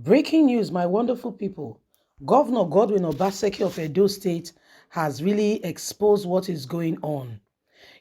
Breaking news, my wonderful people. Governor Godwin Obaseki of Edo State has really exposed what is going on.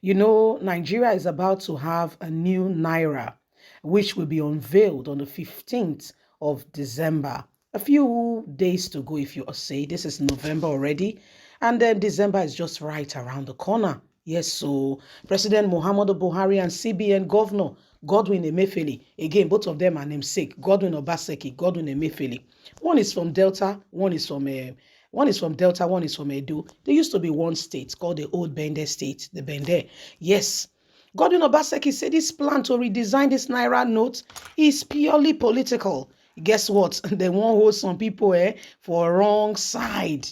You know, Nigeria is about to have a new Naira, which will be unveiled on the 15th of December. A few days to go, if you say. This is November already. And then December is just right around the corner. Yes, so President Muhammadu Buhari and CBN Governor Godwin Emefiele, again, both of them are namesake, Godwin Obaseki, Godwin Emefiele. One is from Delta, one is from Delta, one is from Edo. There used to be one state called the Old Bende State, the Bende. Yes. Godwin Obaseki said this plan to redesign this Naira note is purely political. Guess what? They won't hold some people for wrong side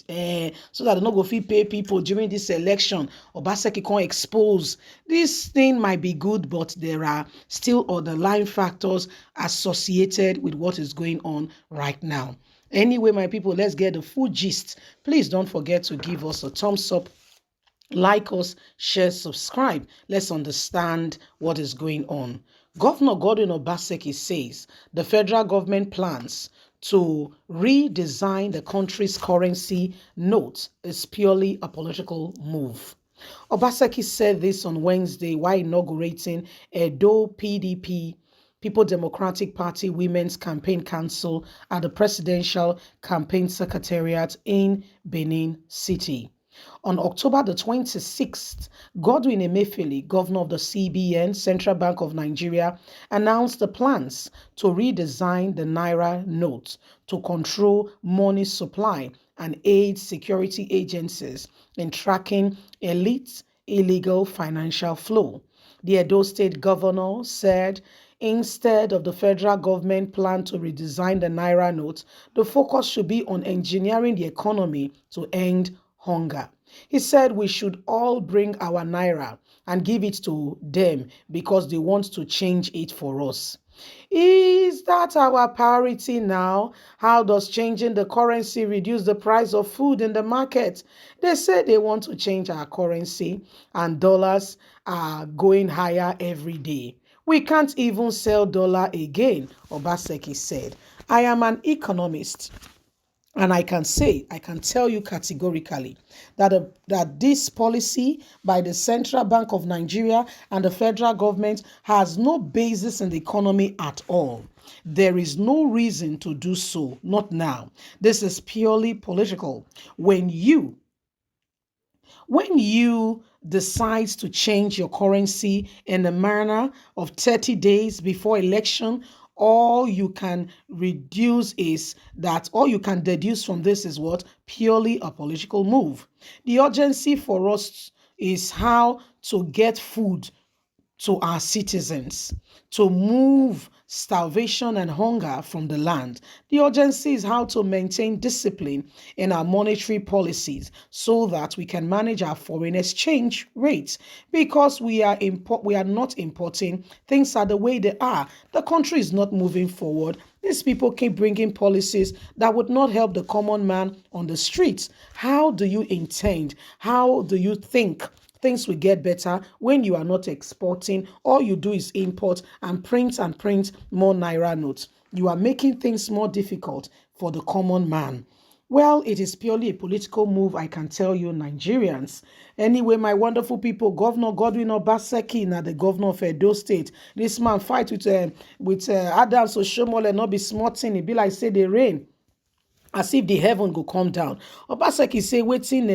so that they no go fit pay people during this election. Obaseki can't expose. This thing might be good, but there are still underlying factors associated with what is going on right now. Anyway, my people, let's get the full gist. Please don't forget to give us a thumbs up, like us, share, subscribe. Let's understand what is going on. Governor Godwin Obaseki says the federal government plans to redesign the country's currency note is purely a political move. Obaseki said this on Wednesday while inaugurating Edo PDP People Democratic Party Women's Campaign Council at the Presidential Campaign Secretariat in Benin City. On October the 26th, Godwin Emefiele, governor of the CBN, Central Bank of Nigeria, announced the plans to redesign the Naira note to control money supply and aid security agencies in tracking elite illegal financial flow. The Edo State governor said instead of the federal government plan to redesign the Naira note, the focus should be on engineering the economy to end hunger. He said we should all bring our Naira and give it to them because they want to change it for us. Is that our priority now? How does changing the currency reduce the price of food in the market? They say they want to change our currency and dollars are going higher every day. We can't even sell dollar again, Obaseki said. I am an economist. And I can tell you categorically that this policy by the Central Bank of Nigeria and the federal government has no basis in the economy at all. There is no reason to do so, not now. This is purely political. When you decide to change your currency in a manner of 30 days before election, all you can deduce from this is what? Purely a political move. The urgency for us is how to get food to our citizens, to move starvation and hunger from the land. The urgency is how to maintain discipline in our monetary policies so that we can manage our foreign exchange rates because we are not importing. Things are the way they are. The country is not moving forward. These people keep bringing policies that would not help the common man on the streets. How do you think things will get better when you are not exporting? All you do is import and print more Naira notes. You are making things more difficult for the common man. Well, it is purely a political move, I can tell you, Nigerians. Anyway, my wonderful people, Governor Godwin Obaseki, now the governor of Edo State, this man fight with Adams Oshomole, not be smarting. It be like say they rain as if the heaven go come down. Obaseki say waiting,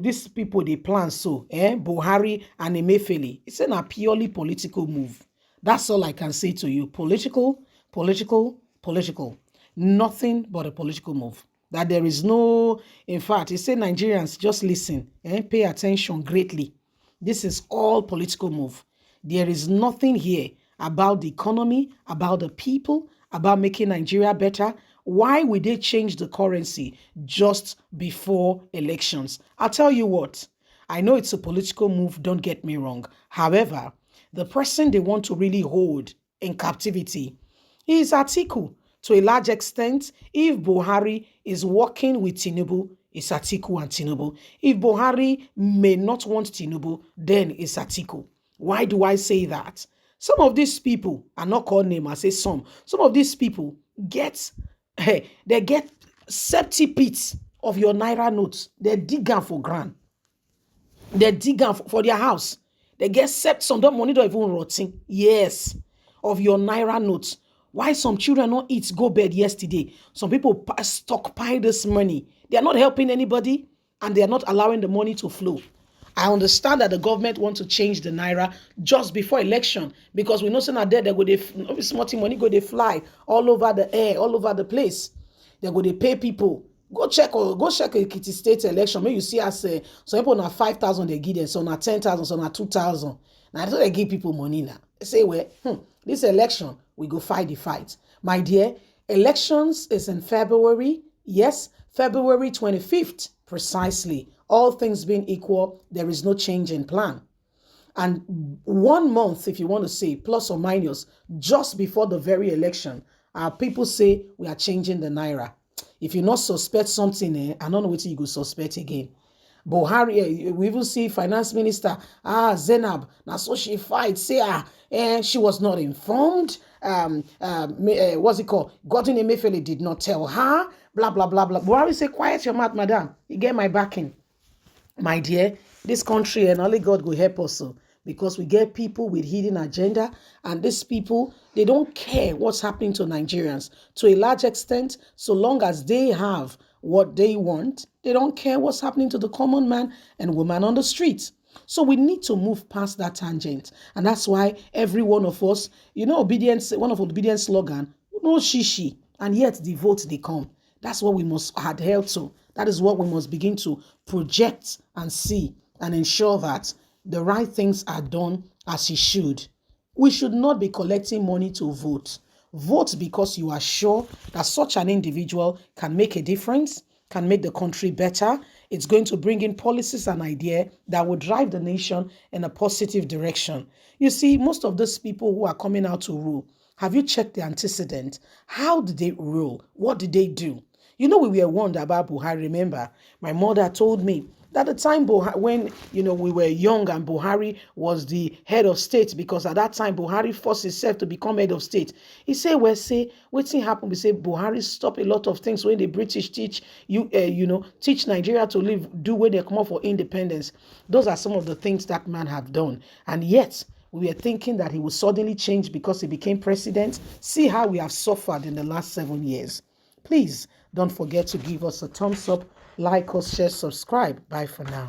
these people they plan so, Buhari and Emefiele. It's a purely political move. That's all I can say to you. Political. Nothing but a political move. That there is no, in fact, he said Nigerians just listen and pay attention greatly. This is all political move. There is nothing here about the economy, about the people, about making Nigeria better. Why would they change the currency just before elections? I'll tell you what, I know it's a political move, don't get me wrong. However, the person they want to really hold in captivity is Atiku. To a large extent, if Buhari is working with Tinubu, it's Atiku and Tinubu. If Buhari may not want Tinubu, then it's Atiku. Why do I say that? Some of these people, I'm not calling name, I say some of these people get Hey, they get 70 pits of your Naira notes. They dig am for ground. They dig am for their house. They get sept some don't money don't even rotting. Yes, of your Naira notes. Why some children not eat go bed yesterday? Some people stockpile this money. They are not helping anybody and they are not allowing the money to flow. I understand that the government want to change the Naira just before election because we know saying that they go they small money go they fly all over the air, all over the place. They go they pay people. Go check Ekiti state election. Maybe you see as some people na 5,000 they give them, some na 10,000, some na 2,000. Now that's what they give people money now. They say, well, this election we go fight the fight. My dear, elections is in February. Yes, February 25th precisely. All things being equal, there is no change in plan. And 1 month, if you want to say, plus or minus, just before the very election, our people say we are changing the Naira. If you not suspect something, I don't know what you go suspect again. Buhari, we even see finance minister, Zainab, now so she fight, say, she was not informed. What's it called? Godwin Emefiele did not tell her, blah, blah, blah, blah. Buhari say, quiet your mouth, madam. You get my backing. My dear, this country and only God will help us because we get people with hidden agenda and these people, they don't care what's happening to Nigerians to a large extent. So long as they have what they want, they don't care what's happening to the common man and woman on the streets. So we need to move past that tangent. And that's why every one of us, obedience, one of obedience slogan, no shishi, and yet the votes they come. That's what we must adhere to. That is what we must begin to project and see and ensure that the right things are done as it should. We should not be collecting money to vote. Vote because you are sure that such an individual can make a difference, can make the country better. It's going to bring in policies and ideas that will drive the nation in a positive direction. You see, most of those people who are coming out to rule, have you checked the antecedent? How did they rule? What did they do? We were warned about Buhari. Remember, my mother told me that the time when we were young and Buhari was the head of state, because at that time Buhari forced himself to become head of state. He said, "Well, say what's happened? We say Buhari stop a lot of things when the British teach teach Nigeria to live, do when they come up for independence." Those are some of the things that man have done, and yet we were thinking that he would suddenly change because he became president. See how we have suffered in the last 7 years. Please don't forget to give us a thumbs up, like us, share, subscribe. Bye for now.